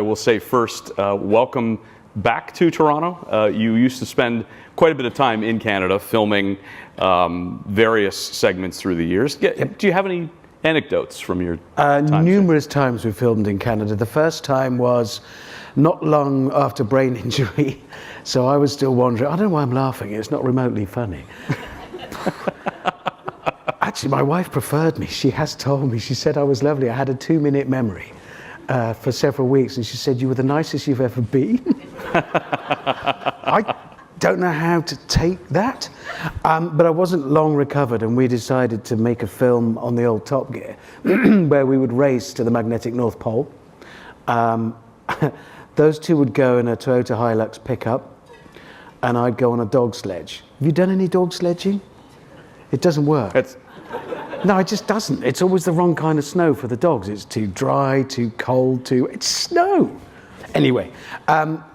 I will say first, welcome back to Toronto. You used to spend quite a bit of time in Canada filming various segments through the years. Do you have any anecdotes from your time? Numerous times we filmed in Canada. The first time was not long after brain injury, so I was still wondering. I don't know why I'm laughing. It's not remotely funny. Actually, my wife preferred me. She has told me. She said I was lovely. I had a 2-minute memory for several weeks, and she said, you were the nicest you've ever been. I don't know how to take that, but I wasn't long recovered, and we decided to make a film on the old Top Gear where we would race to the magnetic North Pole. Those two would go in a Toyota Hilux pickup, and I'd go on a dog sledge. Have you done any dog sledging? It doesn't work. No, it just doesn't. It's always the wrong kind of snow for the dogs. It's too dry, too cold, it's snow. Anyway,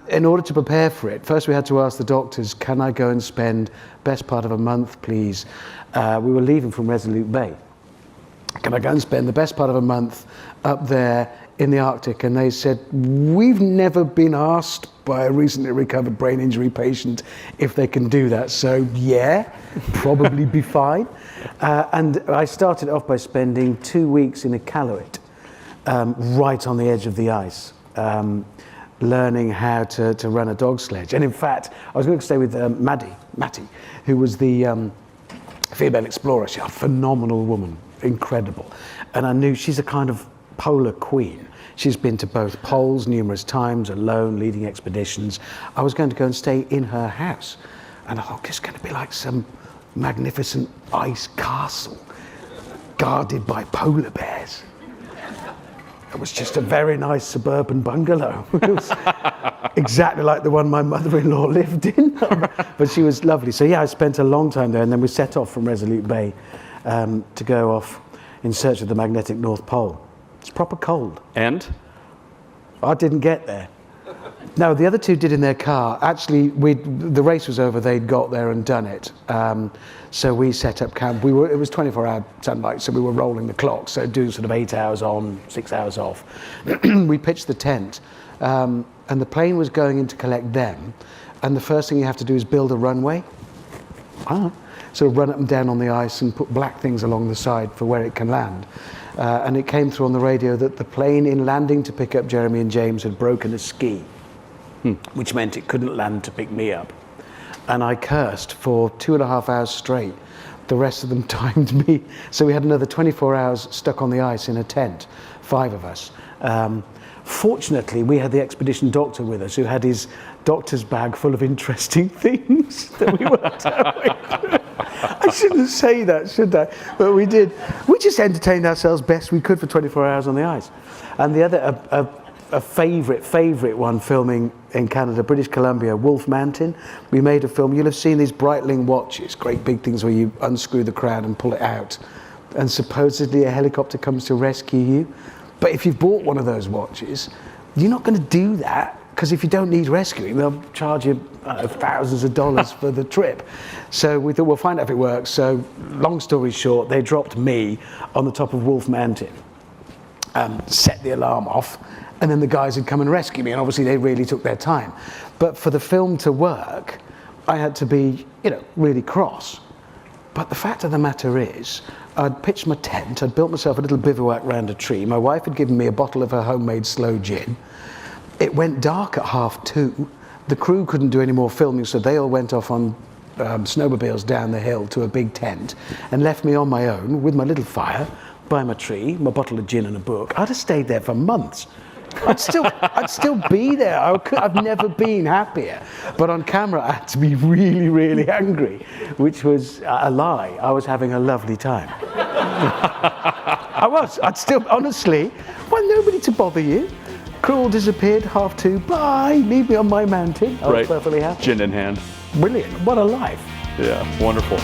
in order to prepare for it, first we had to ask the doctors, can I go and spend best part of a month, please? We were leaving from Resolute Bay. Can I go and spend the best part of a month up there in the Arctic? And they said, we've never been asked by a recently recovered brain injury patient if they can do that. So yeah, probably be fine. And I started off by spending 2 weeks in Iqaluit, right on the edge of the ice. Learning how to run a dog sledge. And in fact, I was going to stay with Matty, who was the female explorer. She's a phenomenal woman, incredible. And I knew she's a kind of polar queen. She's been to both poles numerous times, alone, leading expeditions. I was going to go and stay in her house. And I thought, it's going to be like some magnificent ice castle guarded by polar bears. It was just a very nice suburban bungalow. It was exactly like the one my mother-in-law lived in, but she was lovely. So yeah, I spent a long time there, and then we set off from Resolute Bay to go off in search of the magnetic North Pole. It's proper cold. And? I didn't get there. No, the other two did in their car. Actually, the race was over, they'd got there and done it. So we set up camp. It was 24-hour sunlight, so we were rolling the clock, so doing sort of 8 hours on, 6 hours off. We pitched the tent, and the plane was going in to collect them, and the first thing you have to do is build a runway. So run up and down on the ice and put black things along the side for where it can land. And it came through on the radio that the plane in landing to pick up Jeremy and James had broken a ski, which meant it couldn't land to pick me up. And I cursed for 2.5 hours straight. The rest of them timed me. So we had another 24 hours stuck on the ice in a tent, 5 of us. Fortunately, we had the expedition doctor with us, who had his doctor's bag full of interesting things that we worked our way through. I shouldn't say that, should I? But we did. We just entertained ourselves best we could for 24 hours on the ice. And the other, a favourite one filming in Canada, British Columbia, Wolf Mountain. We made a film. You'll have seen these Breitling watches, great big things where you unscrew the crown and pull it out. And supposedly a helicopter comes to rescue you. But if you've bought one of those watches, you're not going to do that, because if you don't need rescuing, they'll charge you thousands of dollars for the trip. So we thought, we'll find out if it works. So long story short, they dropped me on the top of Wolf Mountain, set the alarm off, and then the guys had come and rescue me, and obviously they really took their time. But for the film to work, I had to be, really cross. But the fact of the matter is, I'd pitched my tent, I'd built myself a little bivouac round a tree. My wife had given me a bottle of her homemade sloe gin. It went dark at 2:30. The crew couldn't do any more filming, so they all went off on snowmobiles down the hill to a big tent and left me on my own with my little fire by my tree, my bottle of gin and a book. I'd have stayed there for months. I'd still be there. I've never been happier. But on camera, I had to be really, really angry, which was a lie. I was having a lovely time. I was. I'd still, honestly, well, nobody to bother you. Crew all disappeared, 2:30. Bye. Leave me on my mountain. I was perfectly happy. Gin in hand. Brilliant. What a life. Yeah, wonderful.